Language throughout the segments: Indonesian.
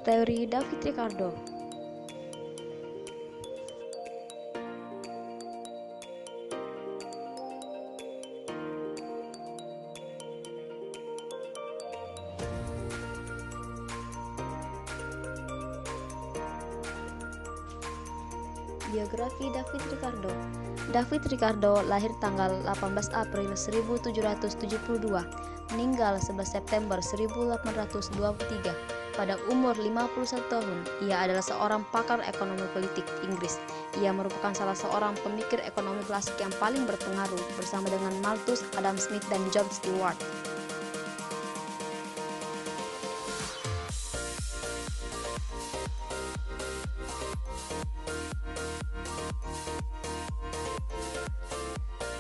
Teori David Ricardo. Biografi David Ricardo. David Ricardo lahir tanggal 18 April 1772, meninggal 11 September 1823 pada umur 51 tahun. Ia adalah seorang pakar ekonomi politik Inggris. Ia merupakan salah seorang pemikir ekonomi klasik yang paling berpengaruh bersama dengan Malthus, Adam Smith, dan John Stewart.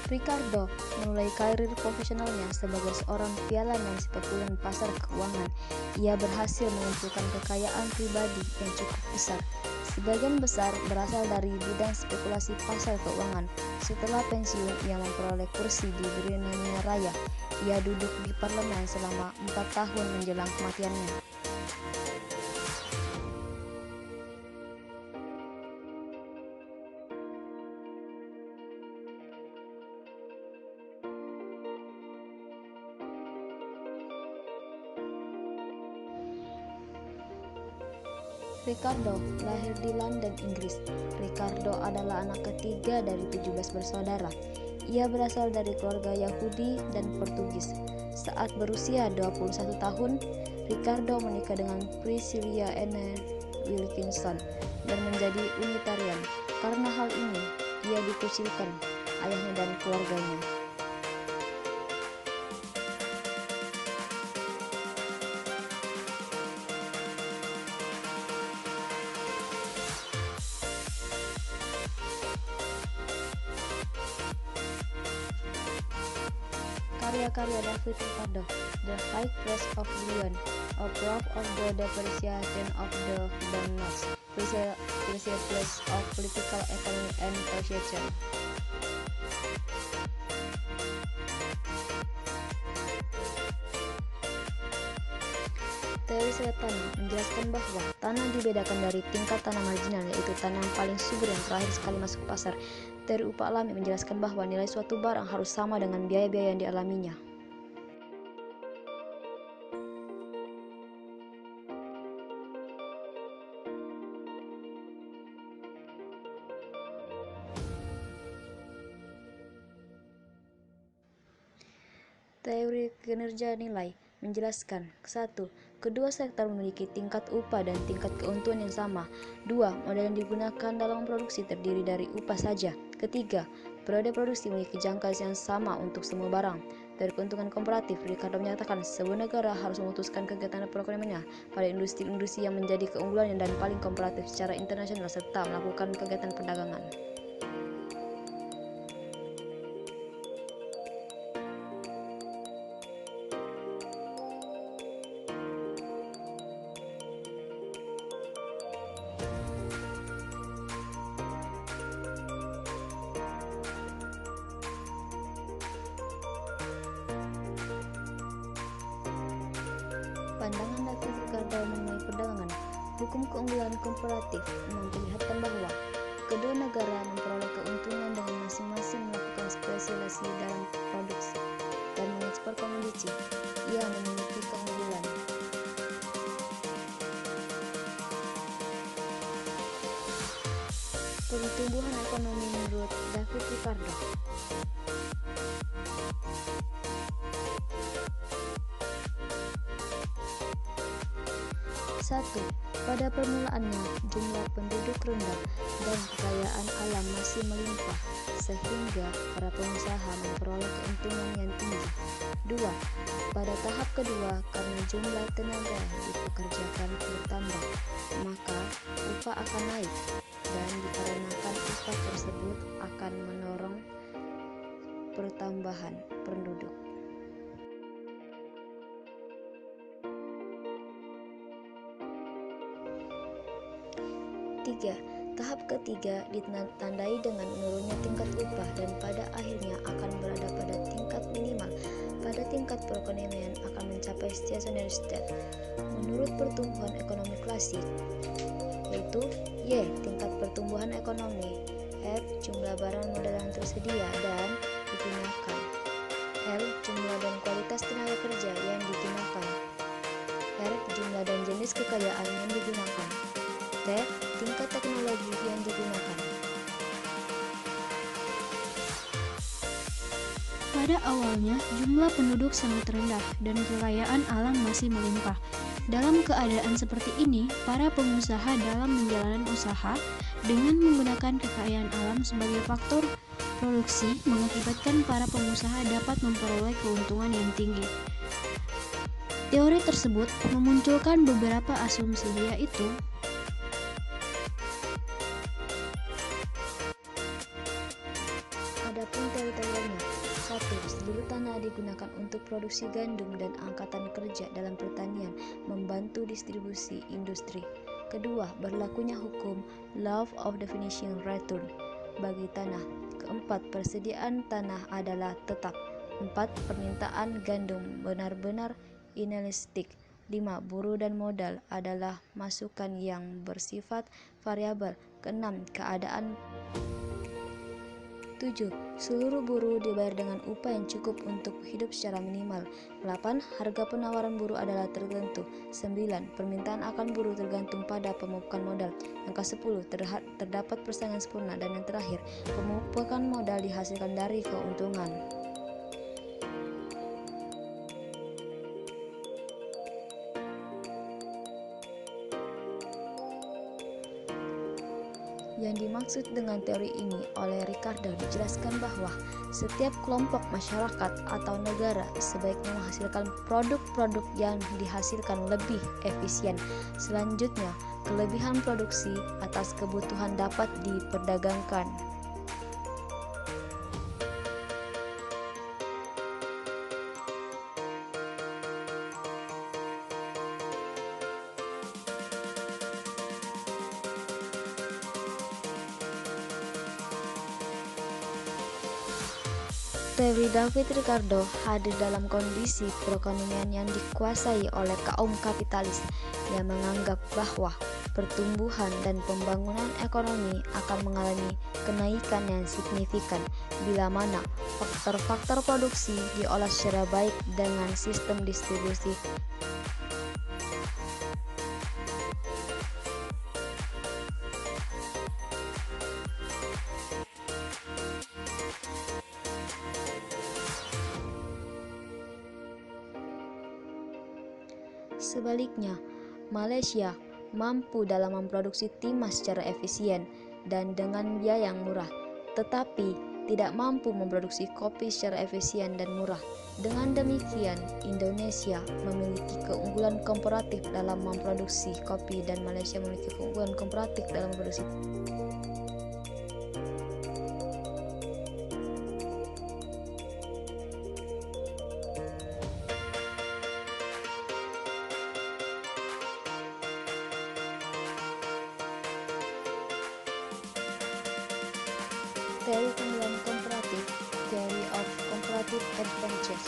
Ricardo memulai karir profesionalnya sebagai seorang pialan yang spekulan pasar keuangan. Ia berhasil mengumpulkan kekayaan pribadi yang cukup besar. Sebagian besar berasal dari bidang spekulasi pasar keuangan. Setelah pensiun, ia memperoleh kursi di Britania Raya. Ia duduk di parlemen selama 4 tahun menjelang kematiannya. Ricardo lahir di London, Inggris. Ricardo adalah anak ketiga dari 17 bersaudara. Ia berasal dari keluarga Yahudi dan Portugis. Saat berusia 21 tahun, Ricardo menikah dengan Priscilla Anne Wilkinson dan menjadi Unitarian. Karena hal ini, ia dikucilkan ayahnya dan keluarganya. Karya-karya David Ricardo: The High Priest of Leon, A Proof of the Depreciation of the Banknotes, Principles of Political Economy and Taxation. Teori serat tanah menjelaskan bahwa tanah dibedakan dari tingkat tanah marginal, yaitu tanah yang paling subur yang terakhir sekali masuk ke pasar. Teori upah alami menjelaskan bahwa nilai suatu barang harus sama dengan biaya-biaya yang dialaminya. Teori kinerja nilai menjelaskan: 1. Kedua sektor memiliki tingkat upah dan tingkat keuntungan yang sama. 2. Modal yang digunakan dalam memproduksi terdiri dari upah saja. Ketiga, periode produksi memiliki jangka yang sama untuk semua barang. Dari keuntungan komparatif, Ricardo menyatakan sebuah negara harus memutuskan kegiatan perekonomiannya pada industri-industri yang menjadi keunggulan dan paling komparatif secara internasional serta melakukan kegiatan perdagangan. Pandangan David Ricardo mengenai perdagangan. Hukum keunggulan komparatif memperlihatkan bahwa kedua negara memperoleh keuntungan dengan masing-masing melakukan spesialisasi dalam produksi dan mengekspor komoditi. Ia memiliki keunggulan. Pertumbuhan ekonomi menurut David Ricardo. 1. Pada permulaannya, jumlah penduduk rendah dan kekayaan alam masih melimpah, sehingga para pengusaha memperoleh keuntungan yang tinggi. 2. Pada tahap kedua, karena jumlah tenaga dipekerjakan bertambah, maka upah akan naik, dan dikarenakan upah tersebut akan mendorong pertambahan penduduk. 3. Tahap ketiga ditandai dengan menurunnya tingkat upah dan pada akhirnya akan berada pada tingkat minimal. Pada tingkat perekonomian akan mencapai stationary state. Menurut pertumbuhan ekonomi klasik, yaitu Y. Tingkat pertumbuhan ekonomi, F. Jumlah barang modal yang tersedia dan digunakan, L. Jumlah dan kualitas tenaga kerja yang digunakan, R. Jumlah dan jenis kekayaan yang digunakan, T. Tingkat teknologi yang digunakan. Pada awalnya, jumlah penduduk sangat rendah dan kekayaan alam masih melimpah. Dalam keadaan seperti ini, para pengusaha dalam menjalankan usaha dengan menggunakan kekayaan alam sebagai faktor produksi mengakibatkan para pengusaha dapat memperoleh keuntungan yang tinggi. Teori tersebut memunculkan beberapa asumsi, yaitu Adapun teori-teorinya: 1. Seluruh tanah digunakan untuk produksi gandum dan angkatan kerja dalam pertanian membantu distribusi industri. Kedua, berlakunya hukum Law of Diminishing Return bagi tanah. Keempat, persediaan tanah adalah tetap. 4. Permintaan gandum benar-benar inelastik. 5. Buruh dan modal adalah masukan yang bersifat variabel. Keenam, keadaan 7. Seluruh buruh dibayar dengan upah yang cukup untuk hidup secara minimal. 8. Harga penawaran buruh adalah tertentu. 9. Permintaan akan buruh tergantung pada pemupukan modal. Angka 10. Terdapat persaingan sempurna. Dan yang terakhir, pemupukan modal dihasilkan dari keuntungan. Yang dimaksud dengan teori ini oleh Ricardo dijelaskan bahwa setiap kelompok masyarakat atau negara sebaiknya menghasilkan produk-produk yang dihasilkan lebih efisien. Selanjutnya, kelebihan produksi atas kebutuhan dapat diperdagangkan. Teori David Ricardo hadir dalam kondisi perekonomian yang dikuasai oleh kaum kapitalis yang menganggap bahwa pertumbuhan dan pembangunan ekonomi akan mengalami kenaikan yang signifikan bila mana faktor-faktor produksi diolah secara baik dengan sistem distribusi. Sebaliknya, Malaysia mampu dalam memproduksi timah secara efisien dan dengan biaya yang murah, tetapi tidak mampu memproduksi kopi secara efisien dan murah. Dengan demikian, Indonesia memiliki keunggulan komparatif dalam memproduksi kopi dan Malaysia memiliki keunggulan komparatif dalam memproduksi. Teori keunggulan komparatif, Theory of Comparative Advantage.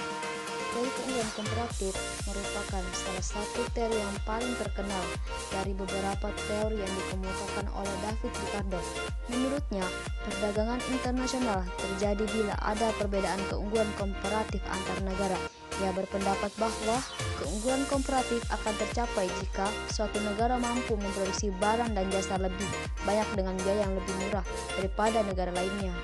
Teori keunggulan komparatif merupakan salah satu teori yang paling terkenal dari beberapa teori yang dikemukakan oleh David Ricardo. Menurutnya, perdagangan internasional terjadi bila ada perbedaan keunggulan komparatif antar negara. Ia berpendapat bahwa keunggulan komparatif akan tercapai jika suatu negara mampu memproduksi barang dan jasa lebih banyak dengan biaya yang lebih murah daripada negara lainnya.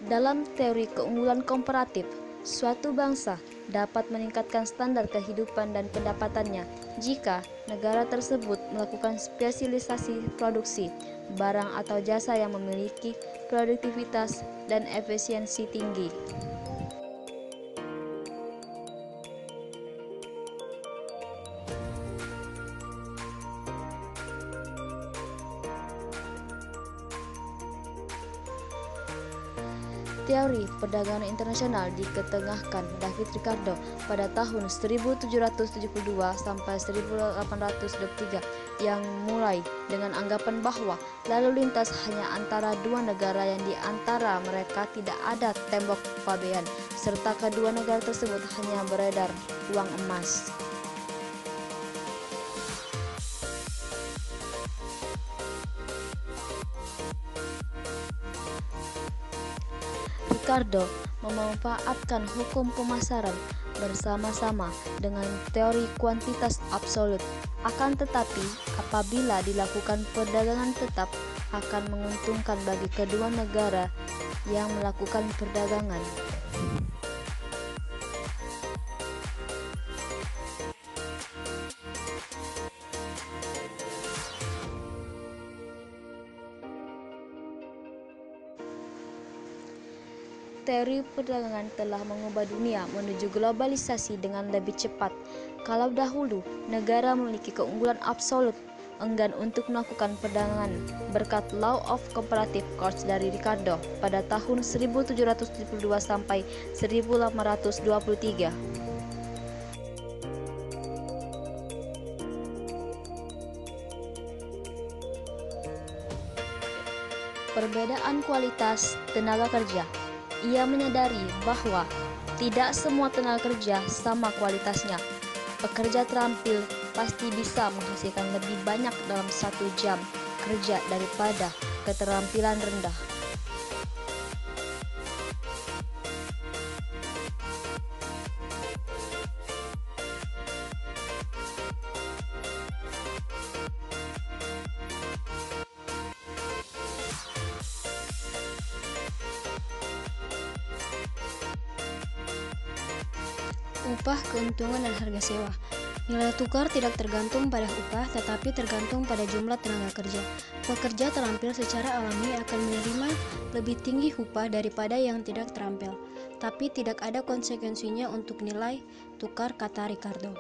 Dalam teori keunggulan komparatif, suatu bangsa dapat meningkatkan standar kehidupan dan pendapatannya jika negara tersebut melakukan spesialisasi produksi barang atau jasa yang memiliki produktivitas dan efisiensi tinggi. Teori perdagangan internasional diketengahkan David Ricardo pada tahun 1772 sampai 1823 yang mulai dengan anggapan bahwa lalu lintas hanya antara dua negara yang di antara mereka tidak ada tembok pabean serta kedua negara tersebut hanya beredar uang emas. Ricardo memanfaatkan hukum pemasaran bersama-sama dengan teori kuantitas absolut. Akan tetapi, apabila dilakukan perdagangan tetap akan menguntungkan bagi kedua negara yang melakukan perdagangan. Teori perdagangan telah mengubah dunia menuju globalisasi dengan lebih cepat. Kalau dahulu negara memiliki keunggulan absolut, enggan untuk melakukan perdagangan berkat Law of Comparative Costs dari Ricardo pada tahun 1772 sampai 1823. Perbedaan kualitas tenaga kerja. Ia menyadari bahwa tidak semua tenaga kerja sama kualitasnya. Pekerja terampil pasti bisa menghasilkan lebih banyak dalam 1 jam kerja daripada keterampilan rendah. Upah, keuntungan, dan harga sewa. Nilai tukar tidak tergantung pada upah, tetapi tergantung pada jumlah tenaga kerja. Pekerja terampil secara alami akan menerima lebih tinggi upah daripada yang tidak terampil, tapi tidak ada konsekuensinya untuk nilai tukar, kata Ricardo,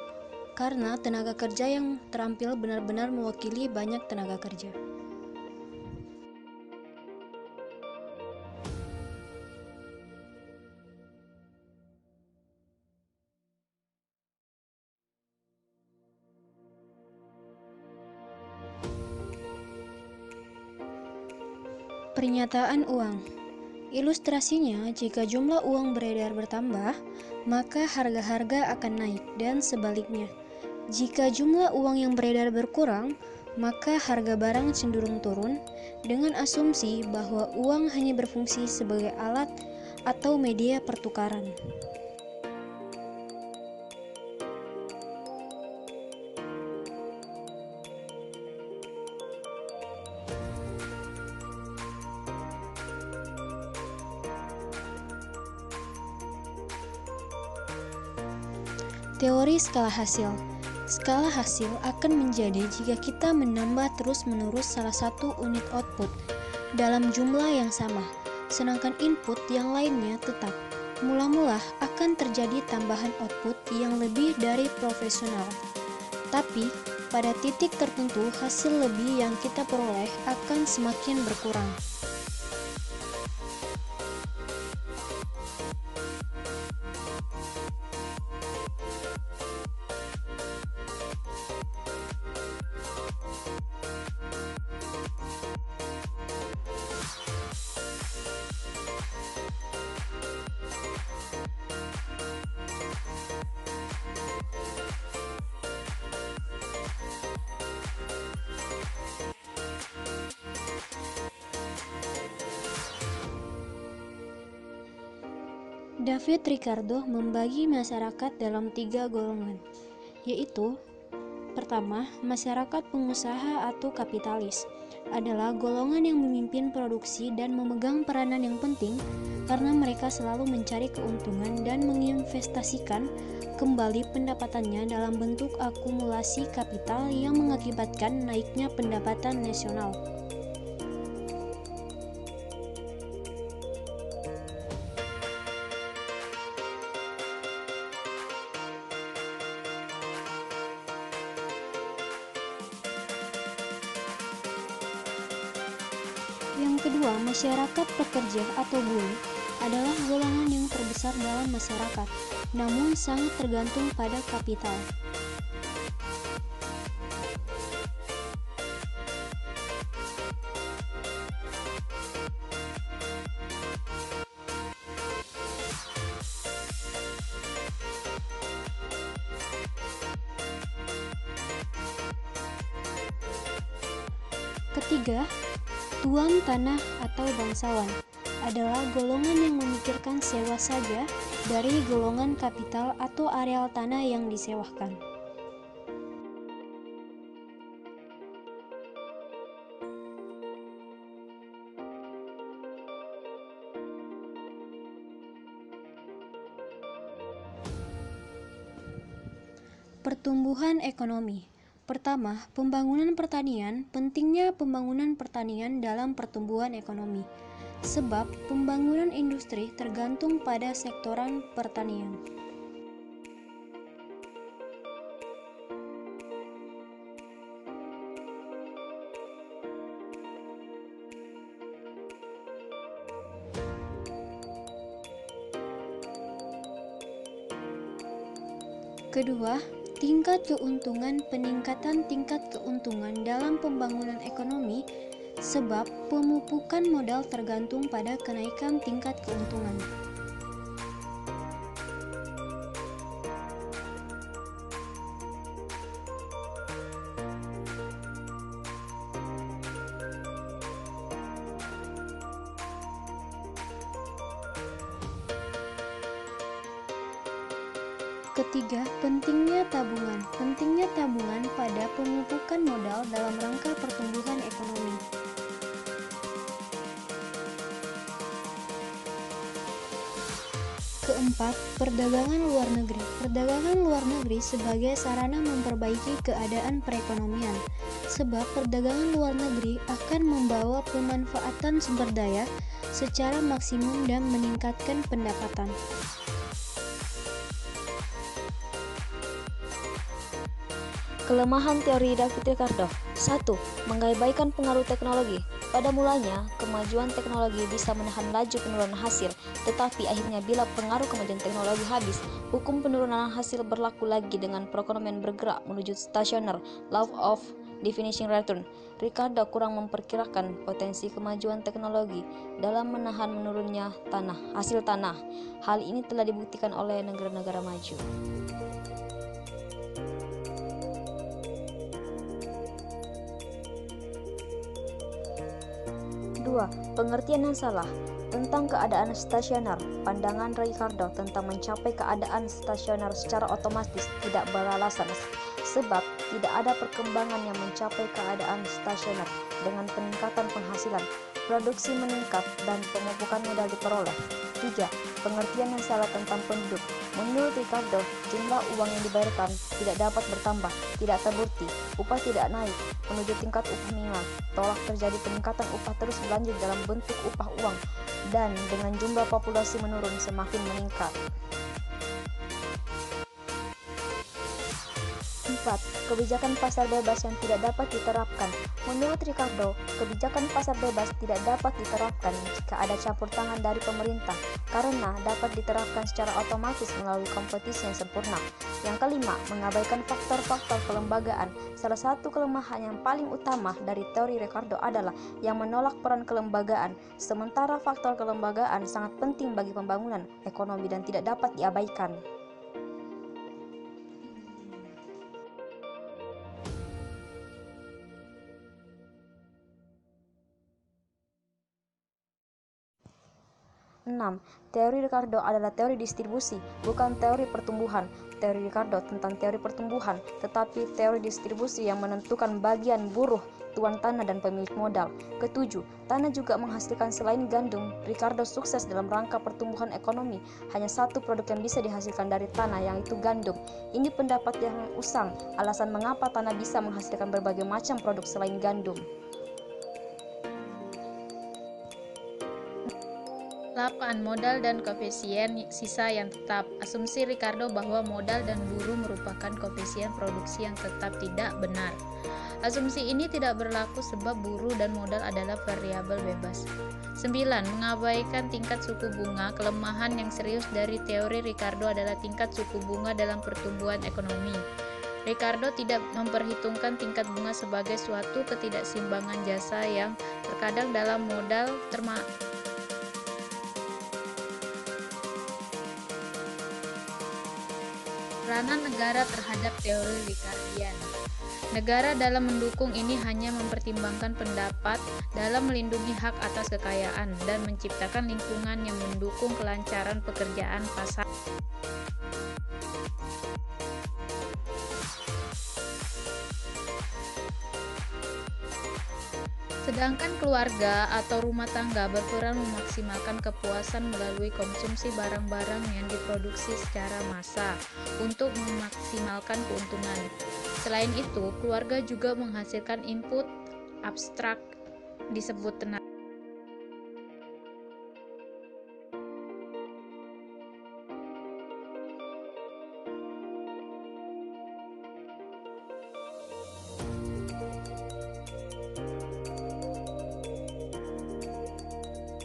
karena tenaga kerja yang terampil benar-benar mewakili banyak tenaga kerja. Pernyataan uang. Ilustrasinya, jika jumlah uang beredar bertambah, maka harga-harga akan naik, dan sebaliknya. Jika jumlah uang yang beredar berkurang, maka harga barang cenderung turun, dengan asumsi bahwa uang hanya berfungsi sebagai alat atau media pertukaran. Teori skala hasil. Skala hasil akan menjadi jika kita menambah terus-menerus salah satu unit output dalam jumlah yang sama, sedangkan input yang lainnya tetap. Mula-mula akan terjadi tambahan output yang lebih dari profesional. Tapi, pada titik tertentu hasil lebih yang kita peroleh akan semakin berkurang. David Ricardo membagi masyarakat dalam 3 golongan, yaitu Pertama, masyarakat pengusaha atau kapitalis adalah golongan yang memimpin produksi dan memegang peranan yang penting karena mereka selalu mencari keuntungan dan menginvestasikan kembali pendapatannya dalam bentuk akumulasi kapital yang mengakibatkan naiknya pendapatan nasional. Yang kedua, masyarakat pekerja atau buruh adalah golongan yang terbesar dalam masyarakat, namun sangat tergantung pada kapital. Ketiga, tuan tanah atau bangsawan adalah golongan yang memikirkan sewa saja dari golongan kapital atau areal tanah yang disewakan. Pertumbuhan ekonomi. Pertama, pembangunan pertanian. Pentingnya pembangunan pertanian dalam pertumbuhan ekonomi. Sebab pembangunan industri tergantung pada sektoran pertanian. Kedua, tingkat keuntungan. Peningkatan tingkat keuntungan dalam pembangunan ekonomi sebab pemupukan modal tergantung pada kenaikan tingkat keuntungan. Ketiga, pentingnya tabungan. Pentingnya tabungan pada pemupukan modal dalam rangka pertumbuhan ekonomi. Keempat, perdagangan luar negeri. Perdagangan luar negeri sebagai sarana memperbaiki keadaan perekonomian. Sebab perdagangan luar negeri akan membawa pemanfaatan sumber daya secara maksimum dan meningkatkan pendapatan. Kelemahan teori David Ricardo. 1. Mengabaikan pengaruh teknologi. Pada mulanya, kemajuan teknologi bisa menahan laju penurunan hasil, tetapi akhirnya bila pengaruh kemajuan teknologi habis, hukum penurunan hasil berlaku lagi dengan perekonomian bergerak menuju stasioner, law of diminishing return. Ricardo kurang memperkirakan potensi kemajuan teknologi dalam menahan menurunnya hasil tanah. Hal ini telah dibuktikan oleh negara-negara maju. 2. Pengertian yang salah tentang keadaan stasioner. Pandangan Ricardo tentang mencapai keadaan stasioner secara otomatis tidak beralasan, sebab tidak ada perkembangan yang mencapai keadaan stasioner dengan peningkatan penghasilan, produksi meningkat, dan pemupukan modal diperoleh. 3. Pengertian yang salah tentang penduduk. Menurut Ricardo, jumlah uang yang dibayarkan tidak dapat bertambah, tidak terbukti, upah tidak naik menuju tingkat upah minimal, tolak terjadi peningkatan upah terus berlanjut dalam bentuk upah uang, dan dengan jumlah populasi menurun semakin meningkat. 4. Kebijakan pasar bebas yang tidak dapat diterapkan. Menurut Ricardo, kebijakan pasar bebas tidak dapat diterapkan jika ada campur tangan dari pemerintah, karena dapat diterapkan secara otomatis melalui kompetisi yang sempurna. Yang kelima, mengabaikan faktor-faktor kelembagaan. Salah satu kelemahan yang paling utama dari teori Ricardo adalah yang menolak peran kelembagaan, sementara faktor kelembagaan sangat penting bagi pembangunan ekonomi dan tidak dapat diabaikan. 6. Teori Ricardo adalah teori distribusi, bukan teori pertumbuhan. Teori Ricardo tentang teori pertumbuhan, tetapi teori distribusi yang menentukan bagian buruh, tuan tanah, dan pemilik modal. Ketujuh, tanah juga menghasilkan selain gandum. Ricardo sukses dalam rangka pertumbuhan ekonomi. Hanya satu produk yang bisa dihasilkan dari tanah, yaitu gandum. Ini pendapat yang usang, alasan mengapa tanah bisa menghasilkan berbagai macam produk selain gandum. 8. Modal dan koefisien sisa yang tetap. Asumsi Ricardo bahwa modal dan buruh merupakan koefisien produksi yang tetap tidak benar. Asumsi ini tidak berlaku sebab buruh dan modal adalah variabel bebas. 9. Mengabaikan tingkat suku bunga. Kelemahan yang serius dari teori Ricardo adalah tingkat suku bunga dalam pertumbuhan ekonomi. Ricardo tidak memperhitungkan tingkat bunga sebagai suatu ketidakseimbangan jasa yang terkadang dalam modal peranan negara terhadap teori Ricardian. Negara dalam mendukung ini hanya mempertimbangkan pendapat dalam melindungi hak atas kekayaan dan menciptakan lingkungan yang mendukung kelancaran pekerjaan pasar. Sedangkan keluarga atau rumah tangga berperan memaksimalkan kepuasan melalui konsumsi barang-barang yang diproduksi secara massal untuk memaksimalkan keuntungan. Selain itu, keluarga juga menghasilkan input abstrak disebut tenaga.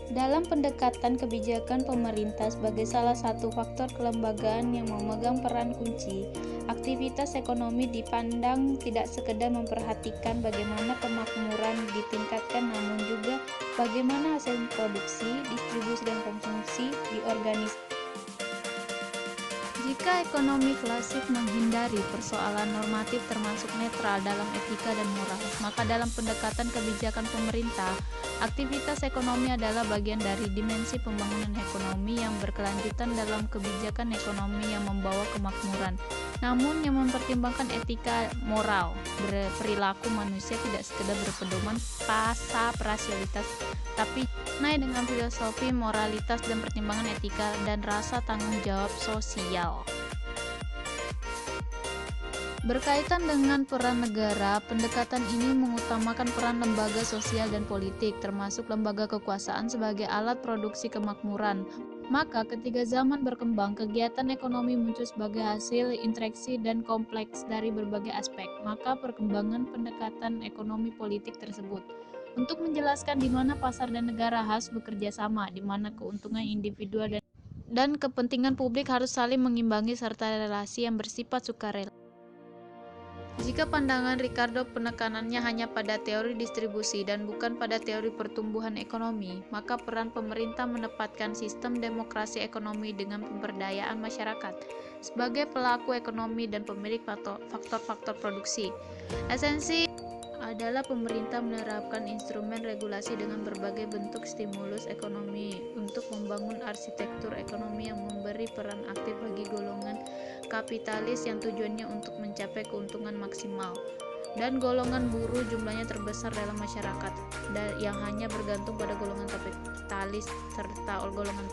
Dalam pendekatan kebijakan pemerintah sebagai salah satu faktor kelembagaan yang memegang peran kunci, aktivitas ekonomi dipandang tidak sekedar memperhatikan bagaimana kemakmuran ditingkatkan, namun juga bagaimana hasil produksi, distribusi, dan konsumsi diorganisasi. Jika ekonomi klasik menghindari persoalan normatif termasuk netral dalam etika dan moral, maka dalam pendekatan kebijakan pemerintah, aktivitas ekonomi adalah bagian dari dimensi pembangunan ekonomi yang berkelanjutan dalam kebijakan ekonomi yang membawa kemakmuran, namun yang mempertimbangkan etika moral. Perilaku manusia tidak sekedar berpedoman pasar rasionalitas, tapi naik dengan filosofi moralitas dan pertimbangan etika dan rasa tanggung jawab sosial. Berkaitan dengan peran negara, pendekatan ini mengutamakan peran lembaga sosial dan politik, termasuk lembaga kekuasaan sebagai alat produksi kemakmuran. Maka ketika zaman berkembang, kegiatan ekonomi muncul sebagai hasil interaksi dan kompleks dari berbagai aspek, maka perkembangan pendekatan ekonomi politik tersebut. Untuk menjelaskan di mana pasar dan negara harus bekerja sama, di mana keuntungan individual dan kepentingan publik harus saling mengimbangi serta relasi yang bersifat sukarela. Jika pandangan Ricardo penekanannya hanya pada teori distribusi dan bukan pada teori pertumbuhan ekonomi, maka peran pemerintah menempatkan sistem demokrasi ekonomi dengan pemberdayaan masyarakat sebagai pelaku ekonomi dan pemilik faktor-faktor produksi. Esensi adalah pemerintah menerapkan instrumen regulasi dengan berbagai bentuk stimulus ekonomi untuk membangun arsitektur ekonomi yang memberi peran aktif bagi golongan kapitalis yang tujuannya untuk mencapai keuntungan maksimal, dan golongan buruh jumlahnya terbesar dalam masyarakat dan yang hanya bergantung pada golongan kapitalis serta golongan